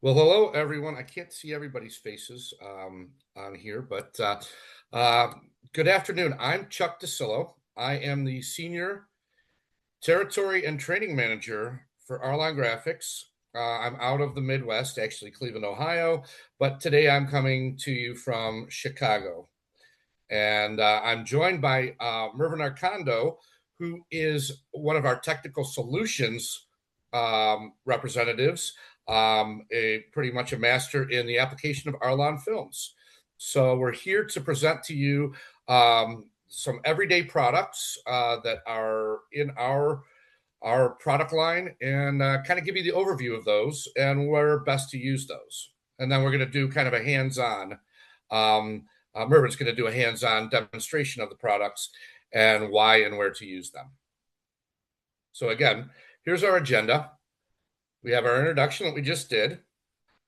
Well, hello, everyone. I can't see everybody's faces on here, but uh, good afternoon. I'm Chuck DeSillo. I am the Senior Territory and Training Manager for Arlon Graphics. I'm out of the Midwest, actually Cleveland, Ohio, but today I'm coming to you from Chicago. And I'm joined by Mervyn Arcando, who is one of our technical solutions representatives, pretty much a master in the application of Arlon films. So we're here to present to you some everyday products that are in our product line and kind of give you the overview of those and where best to use those. And then we're going to do kind of a hands-on. Mervyn's going to do a hands-on demonstration of the products and why and where to use them. So again, here's our agenda. We have our introduction that we just did.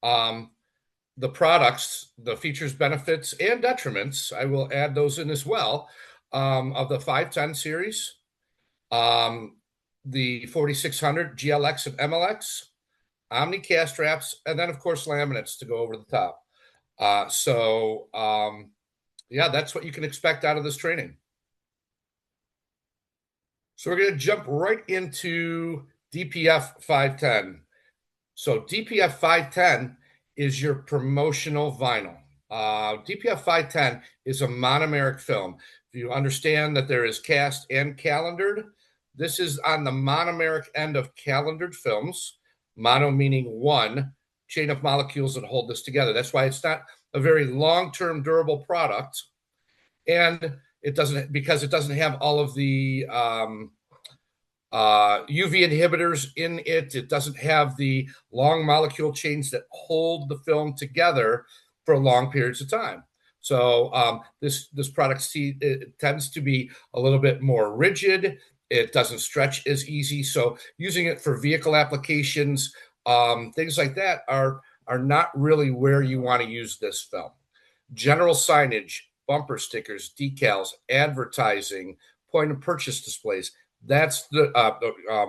The products, the features, benefits, and detriments, I will add those in as well, of the 510 series, the 4600 GLX and MLX, Omni Cast Wraps, and then, of course, laminates to go over the top. Yeah, that's what you can expect out of this training. So we're going to jump right into DPF 510. So DPF 510 is your promotional vinyl. DPF 510 is a monomeric film. If you understand that there is cast and calendared, this is on the monomeric end of calendared films. Mono meaning one chain of molecules that hold this together. That's why it's not a very long-term durable product. And it doesn't have all of the UV inhibitors in it. It doesn't have the long molecule chains that hold the film together for long periods of time. So this product it tends to be a little bit more rigid. It doesn't stretch as easy. So using it for vehicle applications, things like that are not really where you want to use this film. General signage, bumper stickers, decals, advertising, point of purchase displays. That's the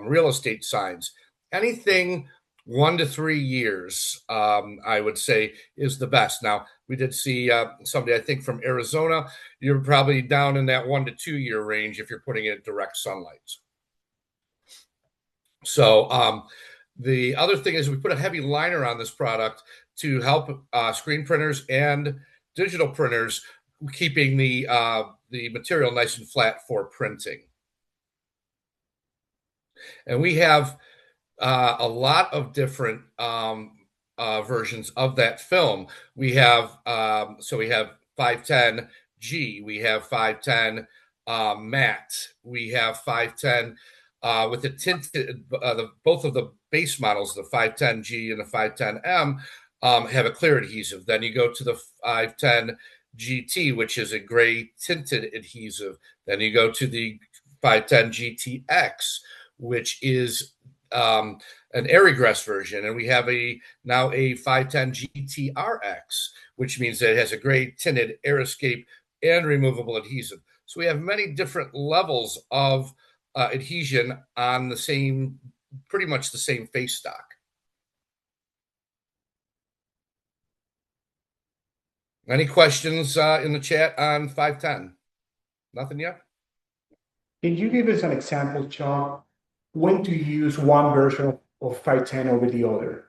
real estate signs. Anything 1 to 3 years, I would say, is the best. Now, we did see somebody, I think, from Arizona. You're probably down in that 1 to 2 year range if you're putting it in direct sunlight. So the other thing is we put a heavy liner on this product to help screen printers and digital printers keeping the material nice and flat for printing. And we have a lot of different versions of that film. We have 510G, we have 510 matte, we have 510 with the tinted. Both of the base models, the 510G and the 510M, have a clear adhesive. Then you go to the 510 GT, which is a gray tinted adhesive. Then you go to the 510 GTX, which is an Aerograss version, and we have now a 510 GTRX, which means that it has a gray tinted Aeroscape and removable adhesive. So we have many different levels of adhesion on pretty much the same face stock. Any questions in the chat on 510? Nothing yet? Can you give us an example, Chuck, when to use one version of 510 over the other?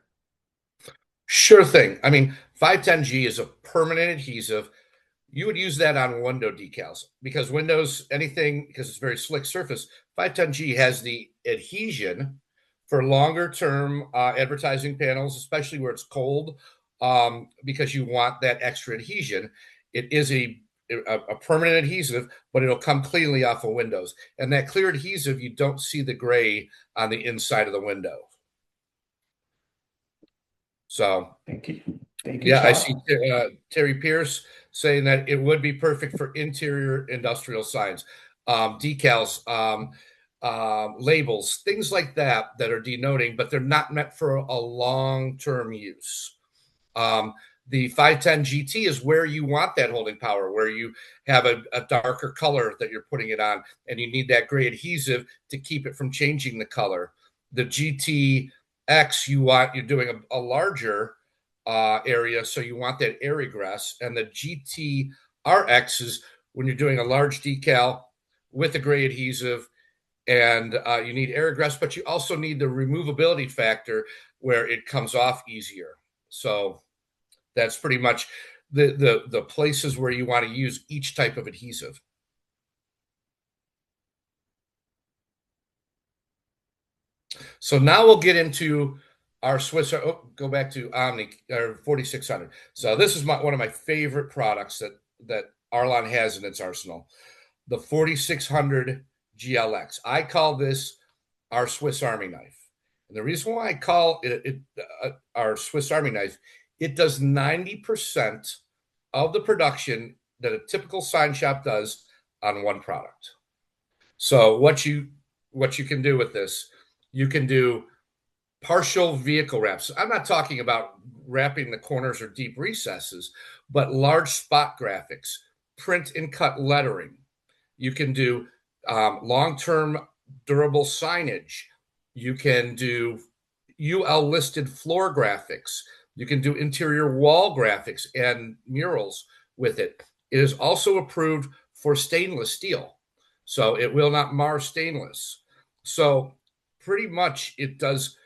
Sure thing. I mean, 510G is a permanent adhesive. You would use that on window decals because because it's a very slick surface, 510G has the adhesion for longer term advertising panels, especially where it's cold, because you want that extra adhesion. It is a permanent adhesive, but it'll come cleanly off of windows. And that clear adhesive, you don't see the gray on the inside of the window. So thank you. Yeah, Chuck. I see Terry Pierce saying that it would be perfect for interior industrial signs, decals, labels, things like that are denoting, but they're not meant for a long-term use. The 510 GT is where you want that holding power, where you have a darker color that you're putting it on, and you need that gray adhesive to keep it from changing the color. The GTX, you're doing a larger area, so you want that air egress. And the GTRX is when you're doing a large decal with a gray adhesive, and you need air egress, but you also need the removability factor where it comes off easier. So that's pretty much the places where you want to use each type of adhesive. So now we'll get into our Swiss. Go back to Omni or 4600. So this is one of my favorite products that Arlon has in its arsenal, the 4600 GLX. I call this our Swiss Army knife, and the reason why I call it our Swiss Army knife, it does 90% of the production that a typical sign shop does on one product. So what you can do with this, you can do partial vehicle wraps. I'm not talking about wrapping the corners or deep recesses, but large spot graphics, print and cut lettering. You can do long-term durable signage. You can do UL listed floor graphics. You can do interior wall graphics and murals with it. It is also approved for stainless steel, so it will not mar stainless. So pretty much it does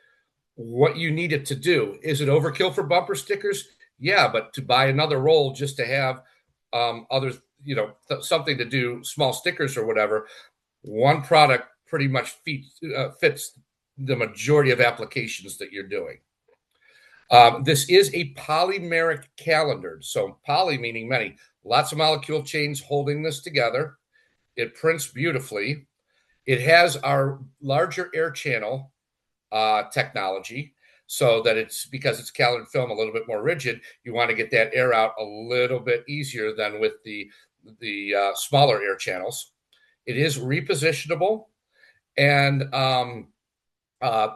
what you need it to do. Is it overkill for bumper stickers? Yeah, but to buy another roll just to have other, something to do small stickers or whatever, one product pretty much fits the majority of applications that you're doing. This is a polymeric calendared. So poly meaning many, lots of molecule chains holding this together. It prints beautifully. It has our larger air channel technology, so that because it's calendared film, a little bit more rigid. You want to get that air out a little bit easier than with the smaller air channels. It is repositionable, and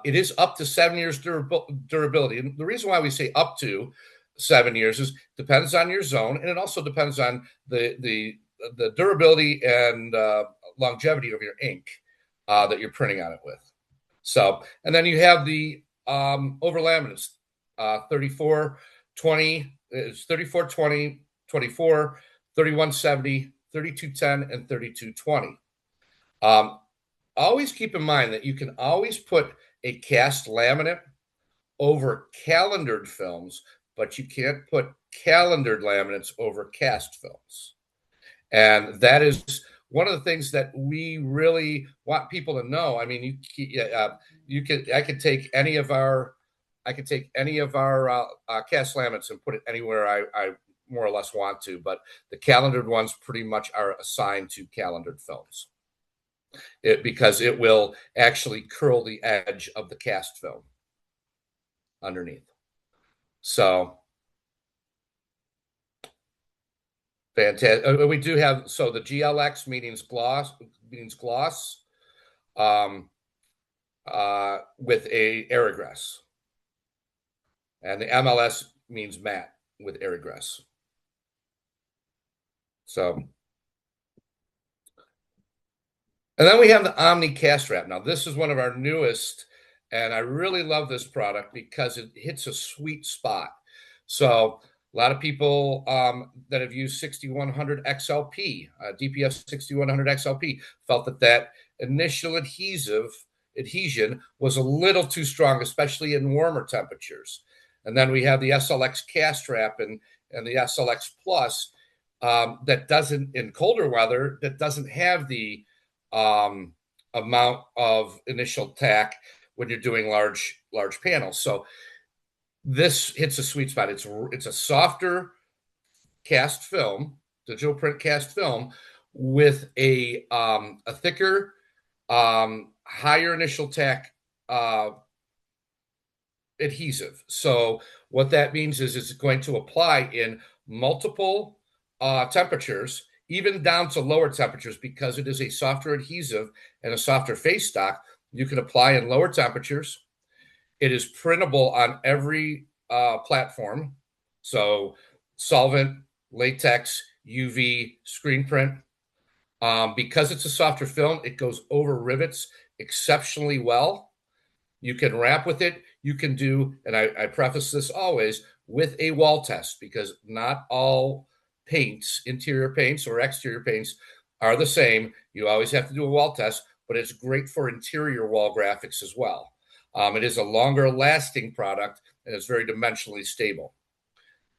it is up to 7 years durability. And the reason why we say up to 7 years is depends on your zone, and it also depends on the durability and longevity of your ink that you're printing on it with. So, and then you have the over laminates, 3420, it's 3420, 24, 3170, 3210, and 3220. Always keep in mind that you can always put a cast laminate over calendared films, but you can't put calendared laminates over cast films. And that is one of the things that we really want people to know. I mean, I could take any of our cast laminates and put it anywhere I more or less want to, but the calendared ones pretty much are assigned to calendared films. Because it will actually curl the edge of the cast film underneath. So fantastic. We do have, so the GLX means gloss with a air egress, and the MLS means matte with air egress. So, and then we have the Omni Cast Wrap. Now, this is one of our newest, and I really love this product because it hits a sweet spot. So, a lot of people that have used 6100 XLP, DPF 6100 XLP, felt that initial adhesion was a little too strong, especially in warmer temperatures. And then we have the SLX Cast Wrap and the SLX Plus that doesn't, in colder weather, that doesn't have the amount of initial tack when you're doing large panels. So this hits a sweet spot. It's a softer cast film, digital print cast film, with a thicker, higher initial tack adhesive. So what that means is it's going to apply in multiple temperatures, even down to lower temperatures, because it is a softer adhesive and a softer face stock. You can apply in lower temperatures. It is printable on every platform. So solvent, latex, UV, screen print. Because it's a softer film, it goes over rivets exceptionally well. You can wrap with it. You can do, and I preface this always, with a wall test, because not all paints, interior paints or exterior paints, are the same. You always have to do a wall test, but it's great for interior wall graphics as well. It is a longer lasting product, and it's very dimensionally stable.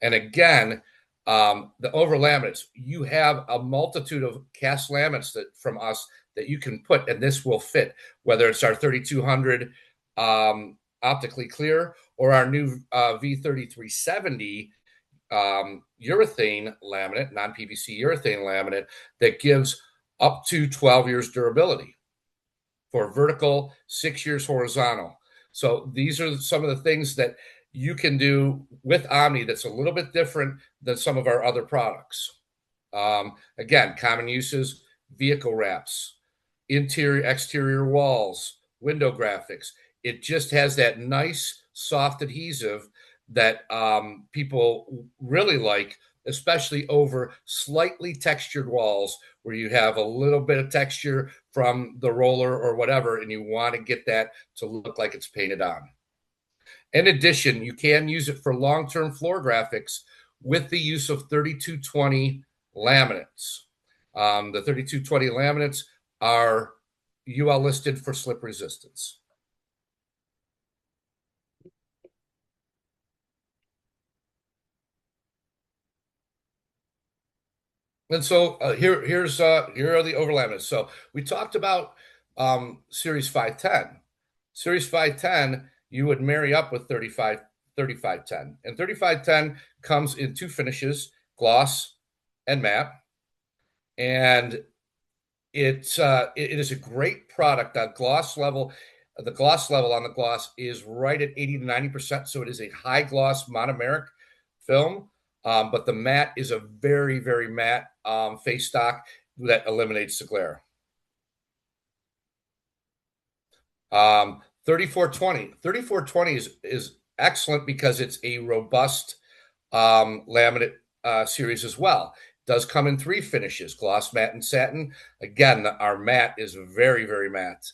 And again, the over laminates, you have a multitude of cast laminates from us that you can put, and this will fit, whether it's our 3200 optically clear or our new V3370 urethane laminate, non-PVC urethane laminate that gives up to 12 years durability for vertical, 6 years horizontal. So these are some of the things that you can do with Omni that's a little bit different than some of our other products. Again, common uses: vehicle wraps, interior, exterior walls, window graphics. It just has that nice, soft adhesive that people really like, especially over slightly textured walls where you have a little bit of texture from the roller or whatever, and you want to get that to look like it's painted on. In addition, you can use it for long-term floor graphics with the use of 3220 laminates. The 3220 laminates are UL listed for slip resistance. And so here are the over laminates. So we talked about Series 510. Series 510, you would marry up with 3510. And 3510 comes in two finishes, gloss and matte. And it is a great product on gloss level. The gloss level on the gloss is right at 80 to 90%. So it is a high gloss monomeric film. But the matte is a very, very matte face stock that eliminates the glare. 3420 is excellent because it's a robust laminate series as well. It does come in three finishes: gloss, matte, and satin. Again, our matte is very, very matte.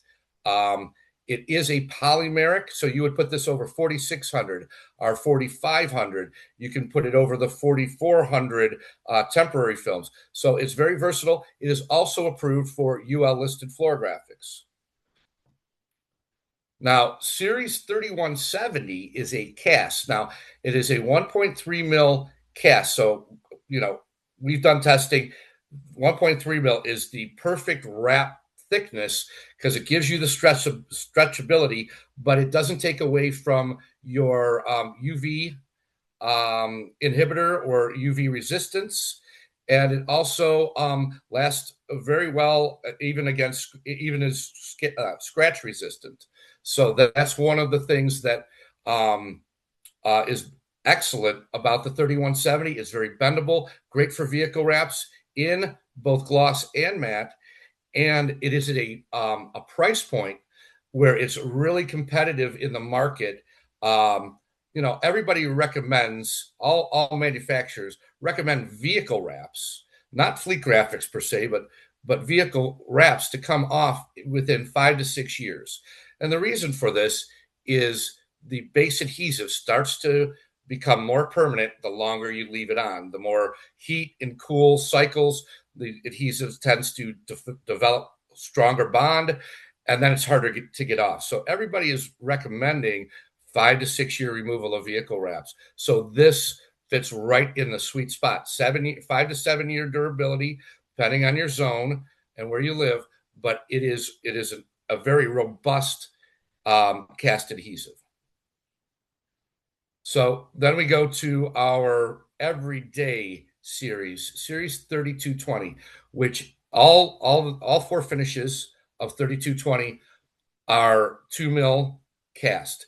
It is a polymeric, so you would put this over 4600 or 4500. You can put it over the 4400 temporary films. So it's very versatile. It is also approved for UL listed floor graphics. Now, Series 3170 is a cast. Now, it is a 1.3 mil cast. So, we've done testing. 1.3 mil is the perfect wrap thickness because it gives you the stretchability, but it doesn't take away from your UV inhibitor or UV resistance. And it also lasts very well, even as scratch resistant. So that's one of the things that is excellent about the 3170. It's very bendable, great for vehicle wraps in both gloss and matte. And it is at a price point where it's really competitive in the market. Everybody recommends, all manufacturers recommend vehicle wraps, not fleet graphics per se, but vehicle wraps to come off within 5 to 6 years. And the reason for this is the base adhesive starts to become more permanent the longer you leave it on. The more heat and cool cycles, the adhesive tends to develop a stronger bond, and then it's harder to get off. So everybody is recommending 5 to 6 year removal of vehicle wraps. So this fits right in the sweet spot. 5 to 7 year durability, depending on your zone and where you live, but it is a very robust cast adhesive. So then we go to our everyday series 3220, which all four finishes of 3220 are 2 mil cast.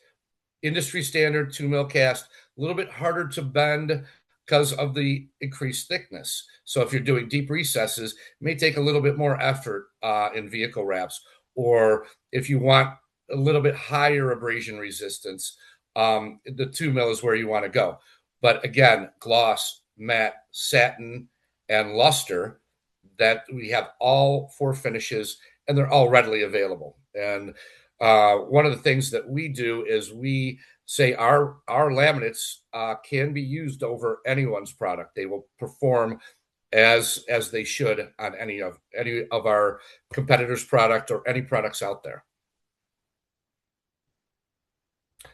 Industry standard 2 mil cast, a little bit harder to bend because of the increased thickness. So if you're doing deep recesses, it may take a little bit more effort in vehicle wraps, or if you want a little bit higher abrasion resistance, the 2 mil is where you want to go. But again, gloss, matte, satin, and luster, that we have all four finishes, and they're all readily available. And one of the things that we do is we say our laminates can be used over anyone's product. They will perform as they should on any of our competitors' product or any products out there.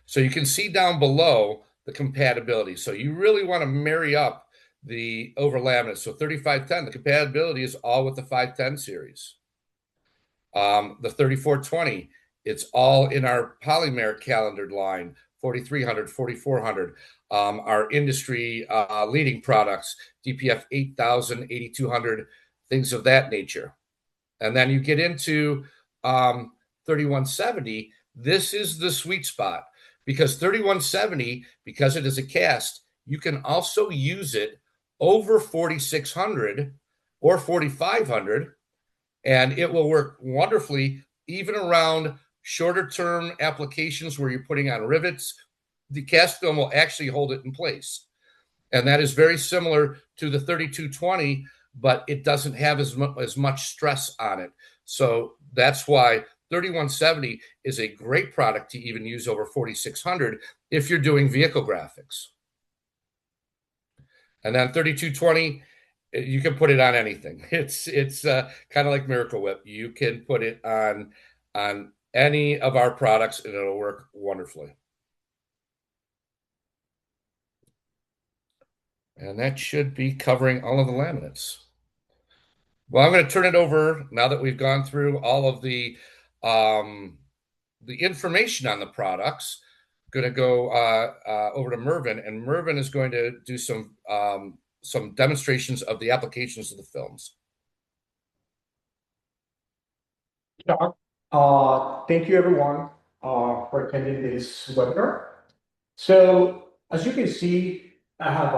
So you can see down below the compatibility. So you really want to marry up the over laminates. So 3510, the compatibility is all with the 510 series. The 3420, it's all in our polymer calendared line, 4300, 4400. Our industry leading products, DPF 8000, 8200, things of that nature. And then you get into 3170. This is the sweet spot, because 3170, because it is a cast, you can also use it over 4600 or 4500, and it will work wonderfully even around shorter term applications where you're putting on rivets. The cast film will actually hold it in place. And that is very similar to the 3220, but it doesn't have as much stress on it. So that's why 3170 is a great product to even use over 4600 if you're doing vehicle graphics. And then 3220, you can put it on anything. It's kind of like Miracle Whip. You can put it on any of our products and it'll work wonderfully. And that should be covering all of the laminates. Well, I'm going to turn it over now that we've gone through all of the information on the products. I'm going to go over to Mervin, and Mervin is going to do some demonstrations of the applications of the films. Thank you, everyone, for attending this webinar. So, as you can see, I have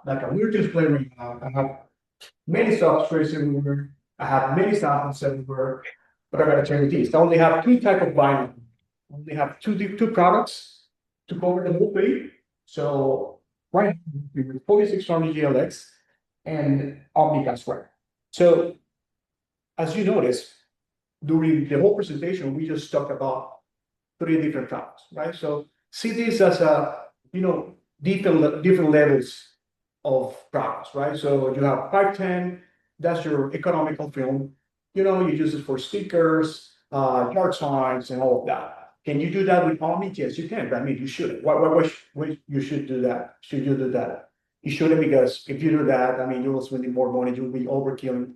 like a weird display right now. I have many substrates everywhere. I have many samples everywhere. But I gotta tell you this: I only have two types of vinyl. I only have two products to cover the whole page. So, right now, 4600 GLX and Omni Cast Wrap. So, as you notice, during the whole presentation, we just talked about three different products, right? So see this as different levels of products, right? So you have 510, that's your economical film. You use it for stickers, yard signs, and all of that. Can you do that with Omni? Yes, you can. I mean, you should. Why you should do that? Should you do that? You shouldn't, because if you do that, I mean, you will spend more money. You will be overkilling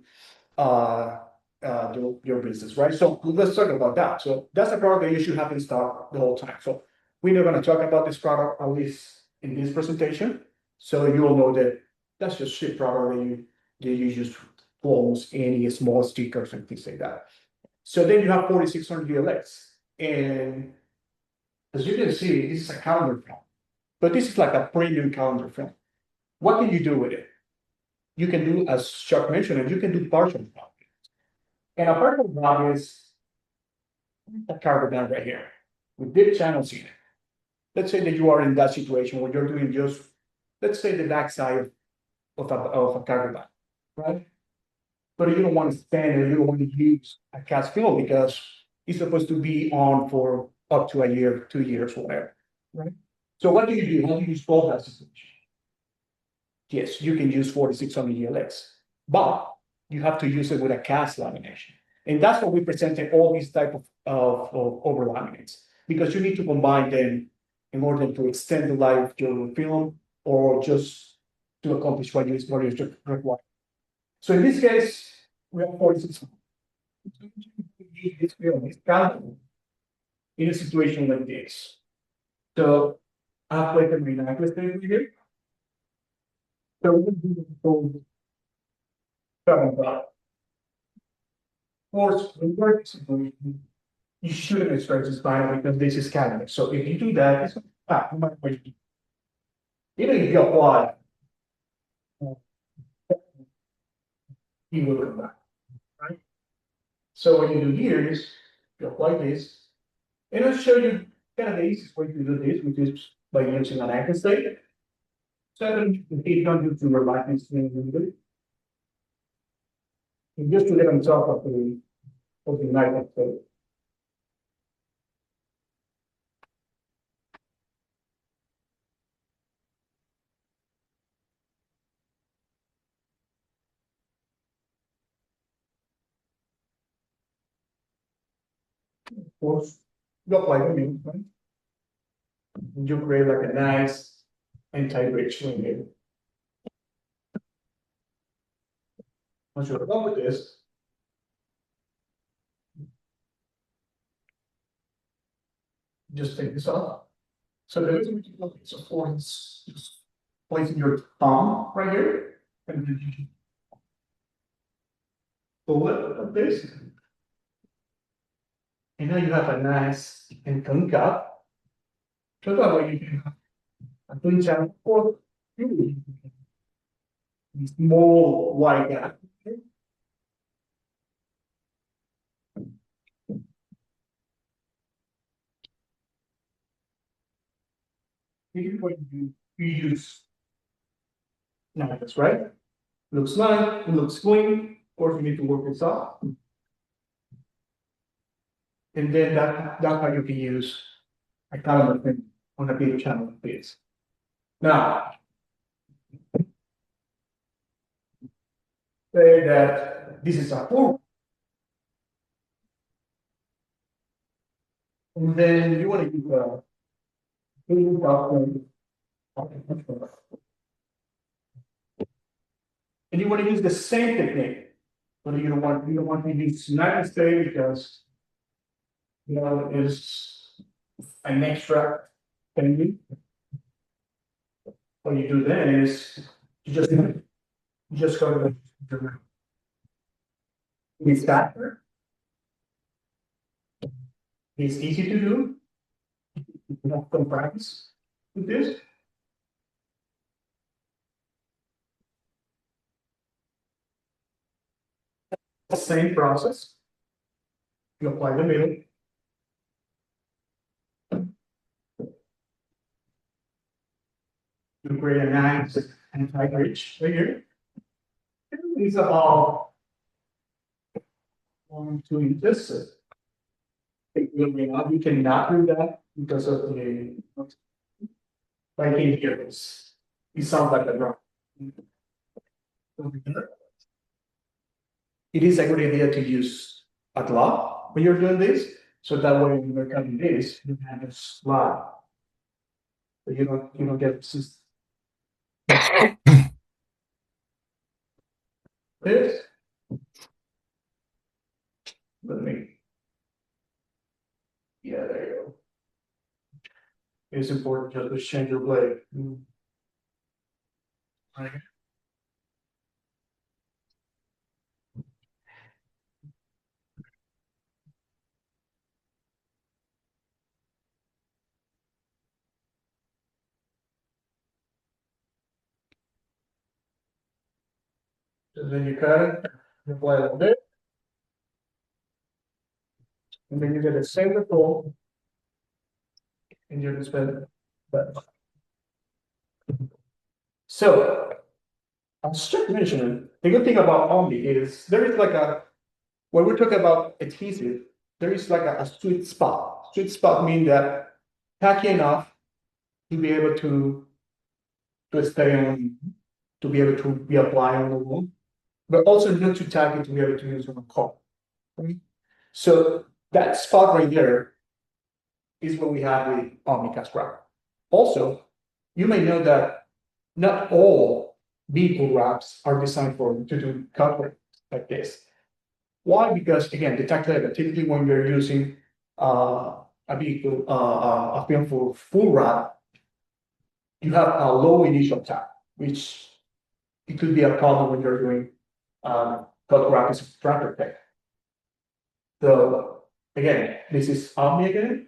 your business, right? So let's talk about that. So that's a product that you should have in stock the whole time. So we're not going to talk about this product, at least in this presentation. So you will know that that's just shit product that you use clothes, any small stickers and things like that. So then you have 4600 GLX. And as you can see, this is a calendar film, but this is like a premium calendar film. What can you do with it? You can do, as Chuck mentioned, and you can do partial film. And a partial film is a carbon right here with deep channels in it. Let's say that you are in that situation where you're doing just, let's say, the backside of a carbon, right? But you don't want to spend, or you don't want to use a cast film because it's supposed to be on for up to a year, 2 years, whatever, right? So what do you do? How do you solve that situation? Yes, you can use 4600 GLX, but you have to use it with a cast lamination. And that's what we presented all these type of over laminates, because you need to combine them in order to extend the life of your film, or just to accomplish what you require. So in this case, we have 46. This film is countable in a situation like this. So I've played the main actress here. So we're going to do the whole product. Of course, in work situation, you shouldn't express this vinyl because this is calendar. So if you do that, it's back no matter what you do. Even if you apply, you will come back, right? So what you do here is you apply this, and I'll show you kind of the easiest way to do this, which is by using an anchor state. 7,800 to your likeness and just to get on top of the magnet state. Of course, you apply the milk, right? You create like a nice anti-rich layer. Once you're done with this, just take this off. So the reason we do this, of course, just placing your thumb right here, and then you pull it like this. And now you have a nice and clean cup. So that way you can have a clean channel for you. More like that. Here's what you use. Now that's right. Looks nice, it looks clean. Of course, you need to work this out. And then that's how you can use a calendar thing on a video channel like this. Now, say that this is a full. And then you want to use a and you want to use the same technique, but you don't want to use United States because it's an extra thing. What you do then is you just go to the it's faster. It's easy to do. You have some practice with this. The same process. You apply the middle. You create a nice anti-rich right here. It's about 1 2 inches. You cannot do that because of the like in here. It sounds like a drum. It is a good idea to use a glove when you're doing this, so that way when you're cutting this, you have a slide. So you don't get this. Let me. Yeah, there you go. It's important just to change your blade. Right. And then you cut it, you apply a little bit, and then you get the same control, and you just spend that. So, as Chuck mentioned, the good thing about Omni is there is like when we're talking about adhesive, there is like a sweet spot. Sweet spot means that tacky enough to be able to stay on, to be able to be applied on the wound, but also not too tacky to be able to use on a car. Right? So that spot right there is what we have with Omni Cast Wrap. Also, you may know that not all vehicle wraps are designed to do cut like this. Why? Because again, the tactile, typically when you're using a vehicle, a film for full wrap, you have a low initial tap, which it could be a problem when you're doing cut wrap is tractor tech. So again, this is Omni again.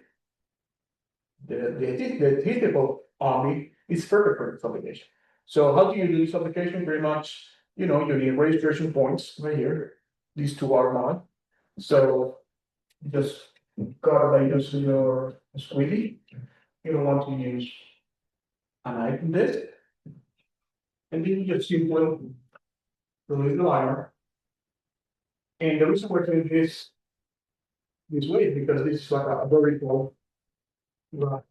The typical Omni is perfect for this application. So how do you do this application? Very much, you need registration points right here. These two are not. So just got by using your squeegee. You don't want to use a knife in this. And then you just simply release the liner. And the reason we're doing this way is because this is like a very cold. So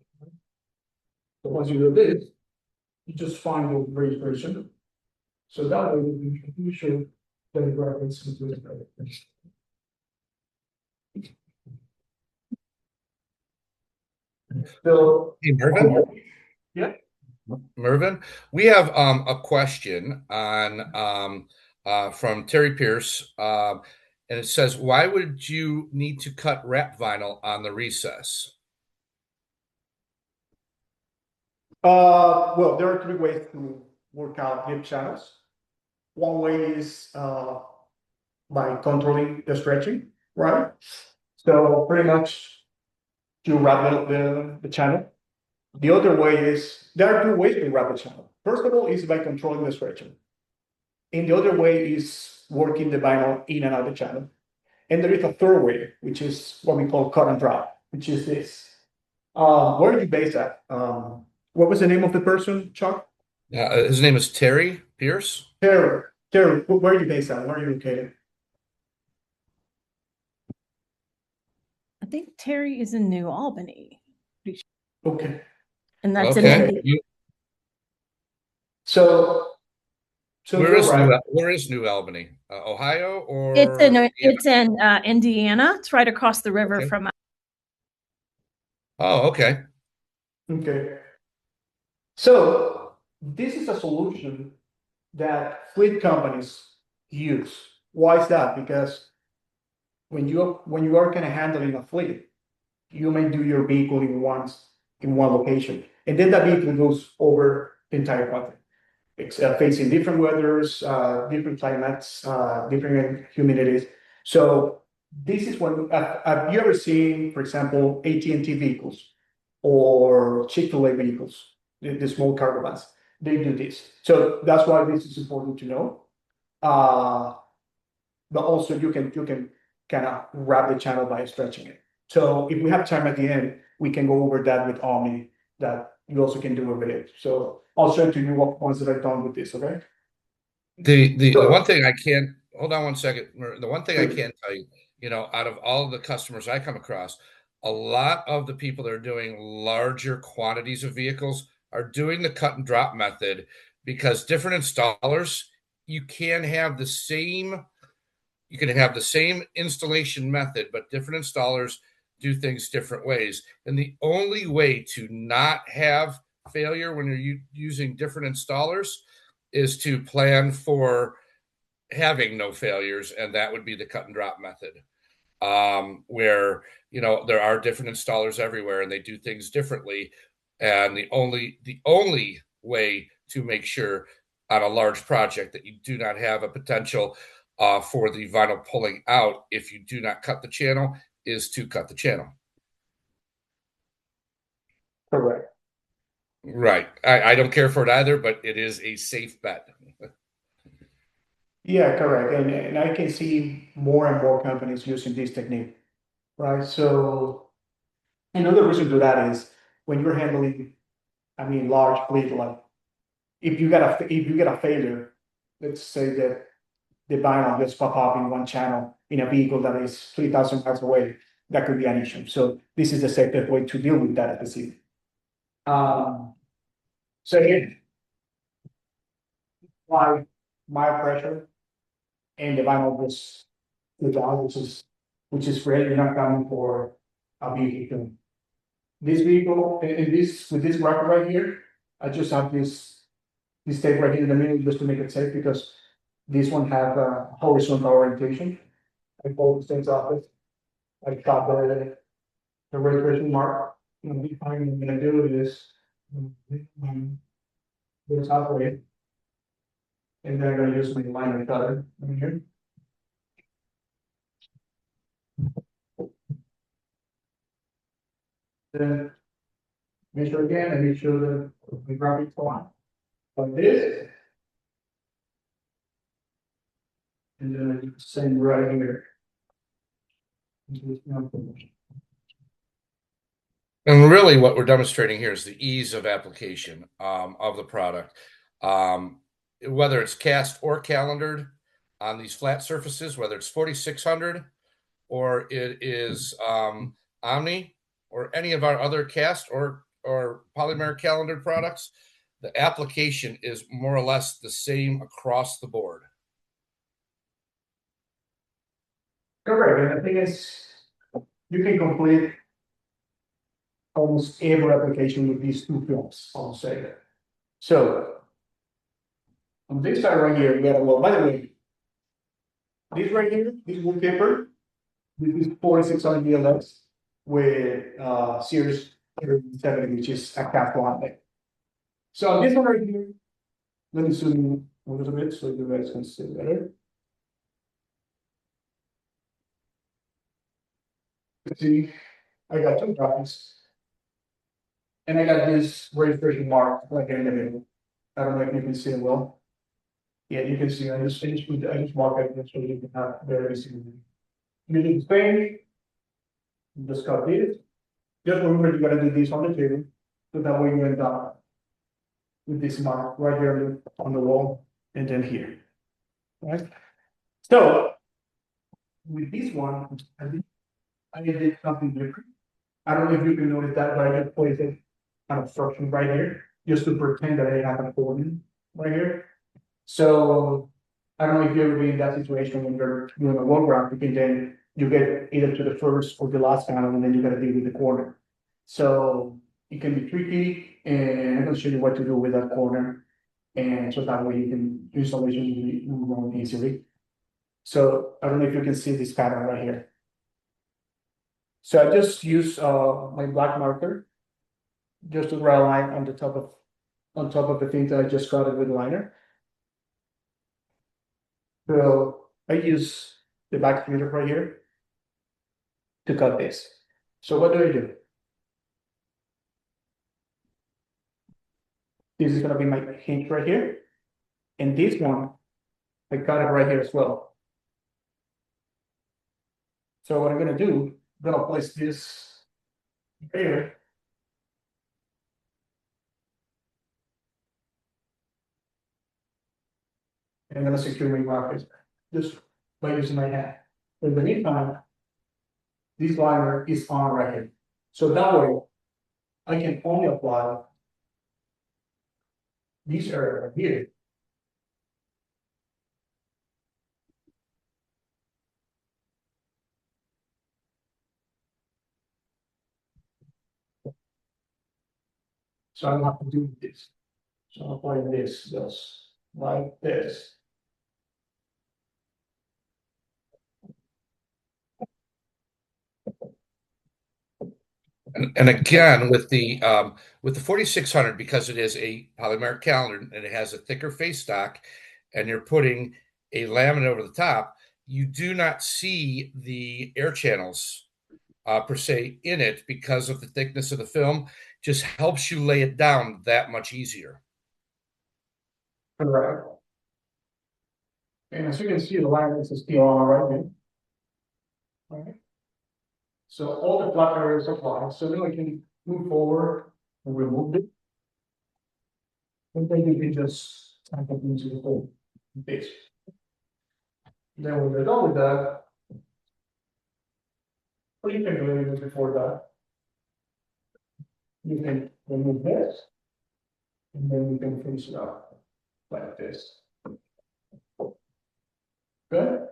once you do this, you just find your registration. So that way you can be sure that it reference into it. So, Hey, Mervin. yeah. Mervin, we have a question on from Terry Pierce, and it says, "Why would you need to cut wrap vinyl on the recess?" Well, there are three ways to work out lip channels. One way is by controlling the stretching, right? So pretty much you wrap the channel. The other way is there are two ways to wrap the channel. First of all, is by controlling the stretching. And the other way is working the vinyl in and out of the channel. And there is a third way, which is what we call cut and drop, which is this. Where did you base that? What was the name of the person, Chuck? His name is Terry Pierce. Terry. Terry, where are you based at? Where are you located? I think Terry is in New Albany. Okay. And that's Okay. in Indy. So you're right. Where is New Albany? Ohio or It's in Indiana. It's right across the river Okay. from. Oh, okay. Okay. So this is a solution that fleet companies use. Why is that? Because when you are kind of handling a fleet, you may do your vehicle in one location, and then that vehicle goes over the entire country. It's facing different weathers, different climates, different humidities. So this is when have you ever seen, for example, AT&T vehicles or Chick-fil-A vehicles, the small cargo vans? They do this. So that's why this is important to know. But also you can kind of wrap the channel by stretching it. So if we have time at the end, we can go over that with Omni, that you also can do it with it. So I'll show it to you once that I've done with this, okay? The one thing I can hold on one second. The one thing I can tell you, out of all the customers I come across, a lot of the people that are doing larger quantities of vehicles are doing the cut and drop method because different installers, you can have the same installation method, but different installers do things different ways. And the only way to not have failure when you're using different installers is to plan for having no failures, and that would be the cut and drop method, where there are different installers everywhere and they do things differently, and the only way to make sure on a large project that you do not have a potential for the vinyl pulling out if you do not cut the channel is to cut the channel. Correct. Right. I don't care for it either, but it is a safe bet. Yeah, correct. And I can see more and more companies using this technique, right? So another reason to that is when you're handling, large fleet, like if you get a failure, let's say that the vinyl just pop up in one channel in a vehicle that is 3,000 miles away, that could be an issue. So this is the safest way to deal with that at the city. So again, my pressure and the vinyl was down, which is great. You're not coming for a vehicle. This vehicle, in this with this bracket right here, I just have this tape right here in the middle just to make it safe because this one have a horizontal orientation. I pull these things off it. I got the registration mark. And the thing I'm gonna do is this operate. And then I'm gonna use my liner cutter in here. Then measure again and make sure that the graphics on like this. And then I send right here. And really what we're demonstrating here is the ease of application of the product. Whether it's cast or calendared on these flat surfaces, whether it's 4600 or it is Omni or any of our other cast or polymer calendared products, the application is more or less the same across the board. Correct. And the thing is, you can complete almost every application with these two films, I'll say that. So on this side right here, we got, well, by the way, this right here, this wallpaper, this is 4600 DLX with Series 70, which is a cap on it. So this one right here, let me zoom in a little bit so you guys can see better. See, I got two graphics. And I got this registration mark right here in the middle. I don't know if you can see it well. Yeah, you can see I just mark it so you can have very visibility. You do the same, just copy it. Just remember you gotta do this on the table, so that way you end up with this mark right here on the wall and then here. Right? So with this one, I did something different. I don't know if you can notice that, but I just placed it an obstruction right here, just to pretend that I have a coordinate right here. So I don't know if you've ever been in that situation when you're doing a wall graphic and then you get either to the first or the last panel and then you gotta deal with the corner. So it can be tricky, and I'm gonna show you what to do with that corner. And so that way you can installation will run easily. So I don't know if you can see this pattern right here. So I just use my black marker just to draw a line on top of the thing that I just cut it with liner. So I use the back filter right here to cut this. So what do? This is gonna be my hinge right here. And this one, I cut it right here as well. So what I'm gonna do, I'm gonna place this here. And I'm gonna secure my graphics just by using my hand. In the meantime, this liner is on right here. So that way, I can only apply this area right here. So I don't have to do this. So I'll apply this just like this. And again, with the 4600, because it is a polymeric calendar and it has a thicker face stock, and you're putting a laminate over the top, you do not see the air channels per se in it because of the thickness of the film. Just helps you lay it down that much easier. Correct. And as you can see, the line is still on right here. All right. So all the flat areas apply. So then I can move forward and remove it. And then you can just type it into the hole. This. Then when we're done with that, or you can do it even before that. You can remove this, and then we can finish it up like this. Good.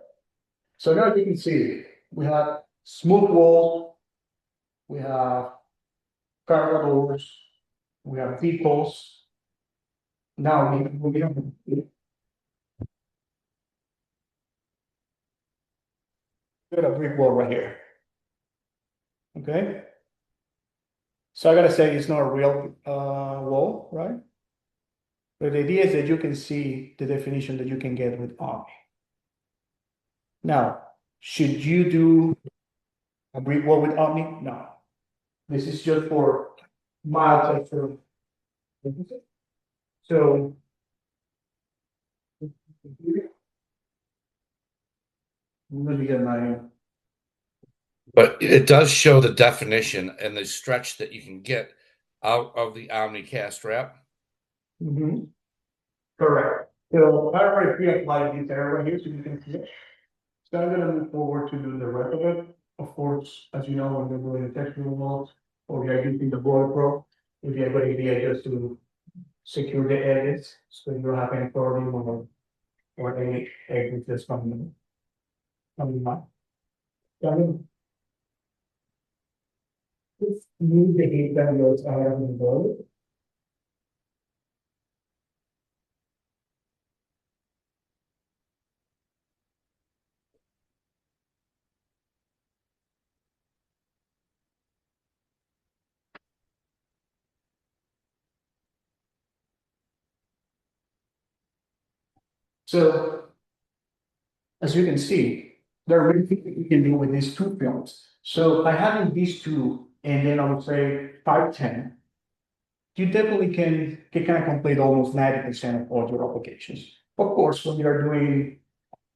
So now you can see we have smooth wall, we have parallel doors, we have peepholes. Now we have a brick wall right here. Okay. So I gotta say it's not a real wall, right? But the idea is that you can see the definition that you can get with Omni. Now, should you do a brick wall with Omni? No. This is just for mild texture. So let me get my. But it does show the definition and the stretch that you can get out of the Omni Cast Wrap. Correct. So I already pre-applied this area right here, so you can see it. So I'm gonna move forward to do the rest of it. Of course, as you know, when we're doing the texture walls, or we are using the border pro, it'd be a good idea just to secure the edges, so you don't have any problem or any edges that's coming in. Move the heat values out of the board. So as you can see, there are many things that you can do with these two films. So by having these two, and then I would say 510, you definitely can kind of complete almost 90% of all your applications. Of course, when you're doing,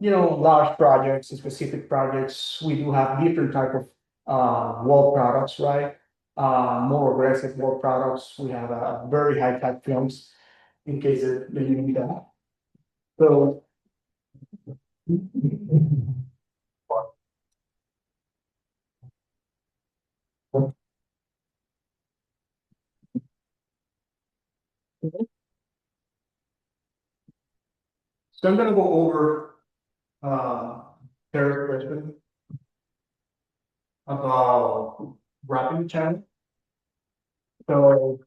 large projects, specific projects, we do have different type of wall products, right? More aggressive wall products. We have very high tech films in case that you need that. So So I'm gonna go over Terry's question about wrapping the channel. So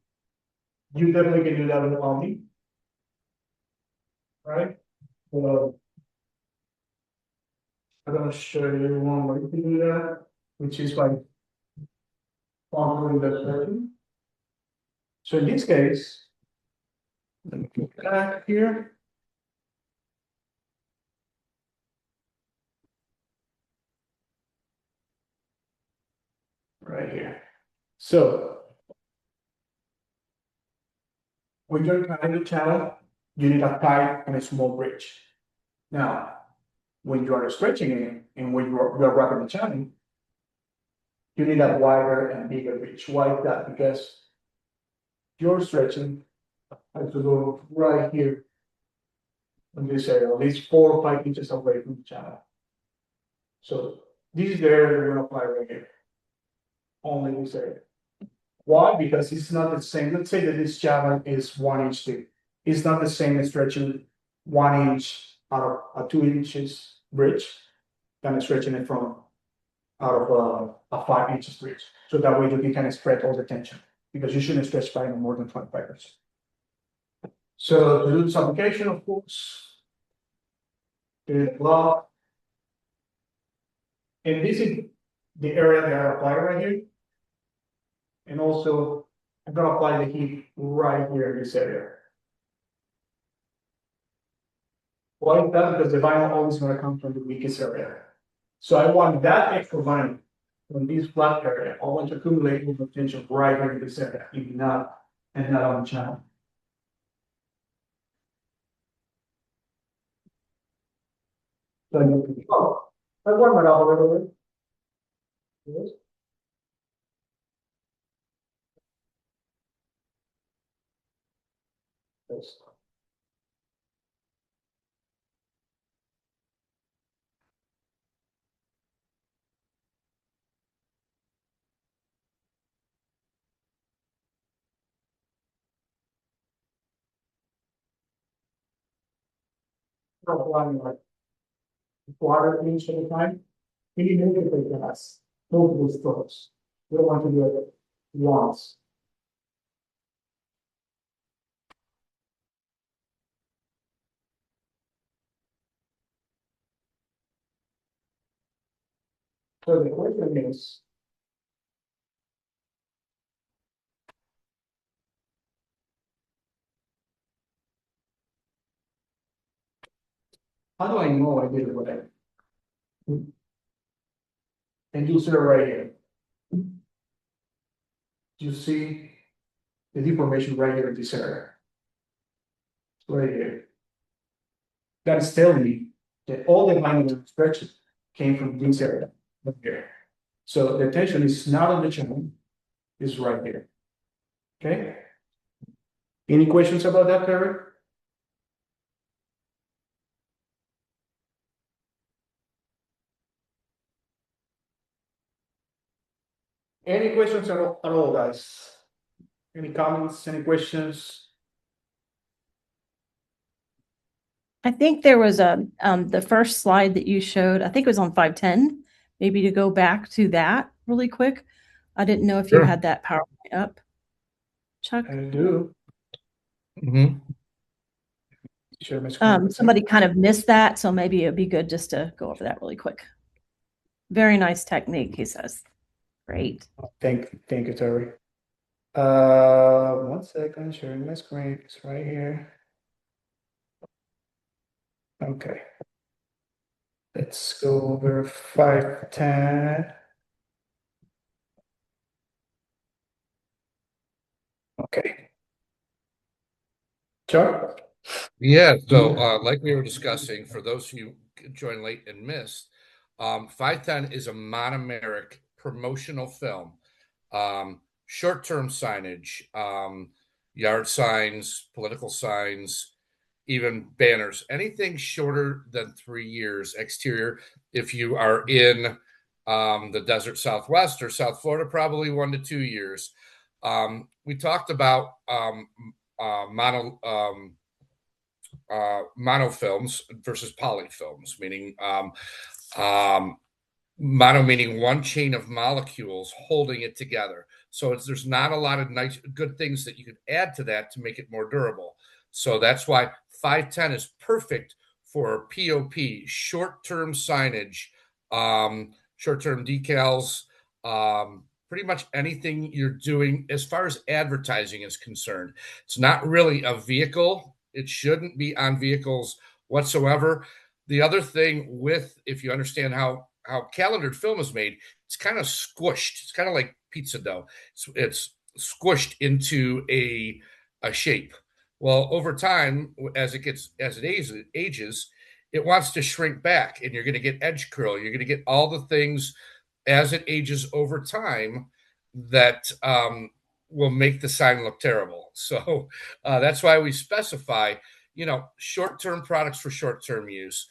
you definitely can do that with Omni, right? So I'm gonna show you one way to do that, which is by following the section. So in this case, let me go back here. Right here. So when you're cutting the channel, you need a tight and a small bridge. Now, when you are stretching it and when you're wrapping the channel, you need a wider and bigger bridge. Why is that? Because your stretching has to go right here in this area, at least 4 or 5 inches away from the channel. So this is the area we're gonna apply right here. Only this area. Why? Because it's not the same. Let's say that this channel is 1 inch thick. It's not the same as stretching 1 inch out of a 2 inches bridge than stretching it from out of a 5 inches bridge. So that way you can kind of spread all the tension because you shouldn't stretch by no more than 25%. So to do this application, of course, law. And this is the area that I apply right here. And also, I'm gonna apply the heat right here in this area. Why is that? Because the vinyl always gonna come from the weakest area. So I want that extra vinyl from this flat area. I want to accumulate more tension right here in this area, and not on the channel. So I warm it up a little bit. Yes. Yes. Applying like 4 inches at a time. We need to make it fast. Multiple strokes. We don't want to do it once. So the question is, how do I know I did it right? And you see it right here. You see the deformation right here in this area. Right here. That is telling me that all the vinyl stretches came from this area right here. So the tension is not on the channel, it's right here. Okay? Any questions about that, Terry? Any questions at all, guys? Any comments, any questions? I think there was the first slide that you showed, I think it was on 510, maybe to go back to that really quick. I didn't know if you Sure. had that PowerPoint up, Chuck. I do. Mm-hmm. Share my screen. Somebody kind of missed that, so maybe it'd be good just to go over that really quick. Very nice technique, he says. Great. Thank you, Terry. 1 second, sharing my screen. It's right here. Okay. Let's go over 510. Okay. Chuck? Yeah. So, like we were discussing, for those who joined late and missed, 510 is a monomeric promotional film. Short-term signage, yard signs, political signs, even banners, anything shorter than 3 years exterior. If you are in the desert Southwest or South Florida, probably 1 to 2 years. We talked about monofilms versus polyfilms, meaning mono meaning one chain of molecules holding it together. So there's not a lot of nice, good things that you could add to that to make it more durable. So that's why 510 is perfect for POP, short-term signage, short-term decals, pretty much anything you're doing as far as advertising is concerned. It's not really a vehicle. It shouldn't be on vehicles whatsoever. The other thing with, if you understand how calendared film is made, it's kind of squished. It's kind of like pizza dough. It's squished into a shape. Well, over time, as it ages, it wants to shrink back, and you're going to get edge curl. You're going to get all the things as it ages over time that will make the sign look terrible. So that's why we specify, short-term products for short-term use,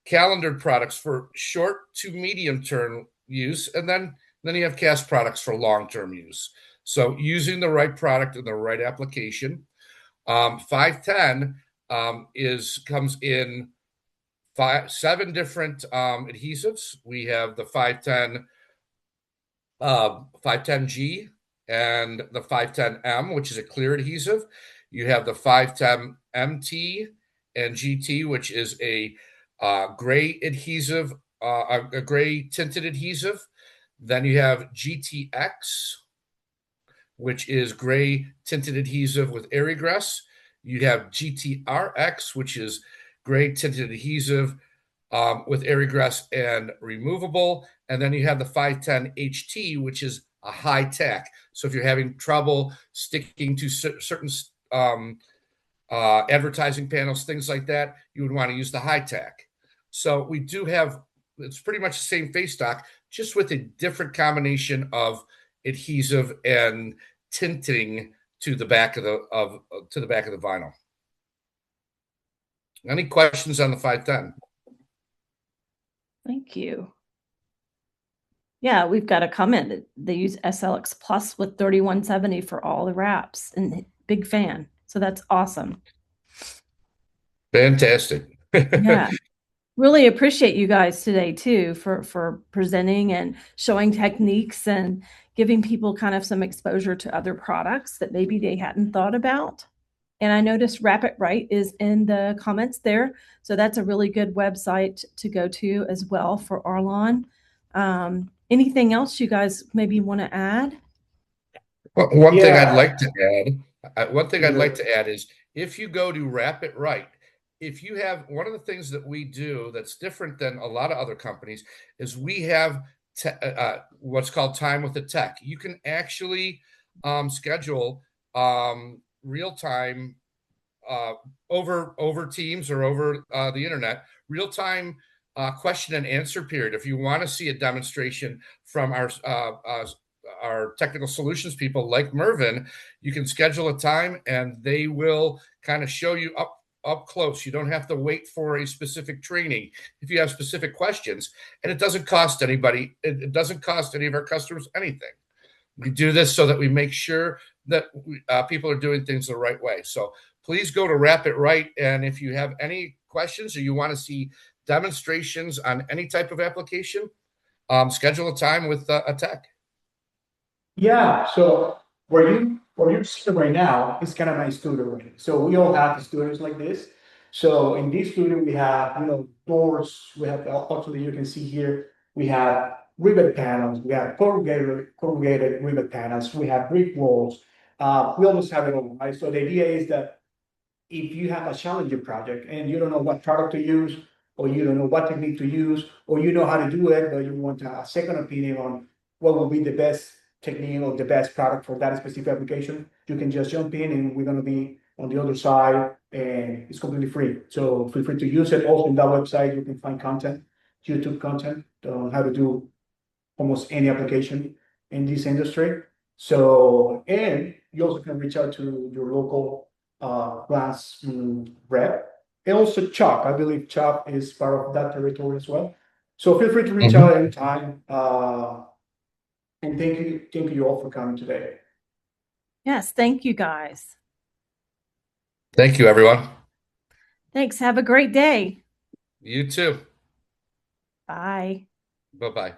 calendared products for short to medium-term use, and then you have cast products for long-term use. So using the right product in the right application. 510 comes in 7 different adhesives. We have the 510G and the 510M, which is a clear adhesive. You have the 510MT and GT, which is a gray adhesive, a gray tinted adhesive. Then you have GTX, which is gray tinted adhesive with air egress. You have GTRX, which is gray tinted adhesive with air egress and removable. And then you have the 510HT, which is a high tech. So if you're having trouble sticking to certain advertising panels, things like that, you would want to use the high tech. So we do have, it's pretty much the same face stock, just with a different combination of adhesive and tinting to the back of the back of the vinyl. Any questions on the 510? Thank you. Yeah, we've got a comment that they use SLX Plus with 3170 for all the wraps, and big fan. So that's awesome. Fantastic. Yeah. Really appreciate you guys today too for presenting and showing techniques and giving people kind of some exposure to other products that maybe they hadn't thought about. And I noticed Wrap It Right is in the comments there. So that's a really good website to go to as well for Arlon. Anything else you guys maybe want to add? Well, one thing I'd like to add is, if you go to Wrap It Right, if you have, one of the things that we do that's different than a lot of other companies is we have what's called time with the tech. You can actually schedule real time over Teams or over the internet, real time question and answer period. If you want to see a demonstration from our technical solutions people like Mervin, you can schedule a time and they will kind of show you up close. You don't have to wait for a specific training if you have specific questions, and it doesn't cost anybody. It doesn't cost any of our customers anything. We do this so that we make sure that people are doing things the right way. So please go to Wrap It Right, and if you have any questions or you want to see demonstrations on any type of application, schedule a time with a tech. Yeah, so where you see it right now is kind of my studio right. So we all have studios like this. So in this studio we have doors. We have actually you can see here we have rivet panels. We have corrugated rivet panels. We have brick walls. We almost have it all, right? So the idea is that if you have a challenging project and you don't know what product to use, or you don't know what technique to use, or you know how to do it, but you want a second opinion on what will be the best technique or the best product for that specific application, you can just jump in and we're going to be on the other side and it's completely free. So feel free to use it. Also in that website, you can find content, YouTube content on how to do almost any application in this industry. So, and you also can reach out to your local glass rep. And also Chop, I believe Chop is part of that territory as well. So feel free to reach Mhm. out anytime. And thank you all for coming today. Yes, thank you guys. Thank you, everyone. Thanks. Have a great day. You too. Bye. Bye-bye.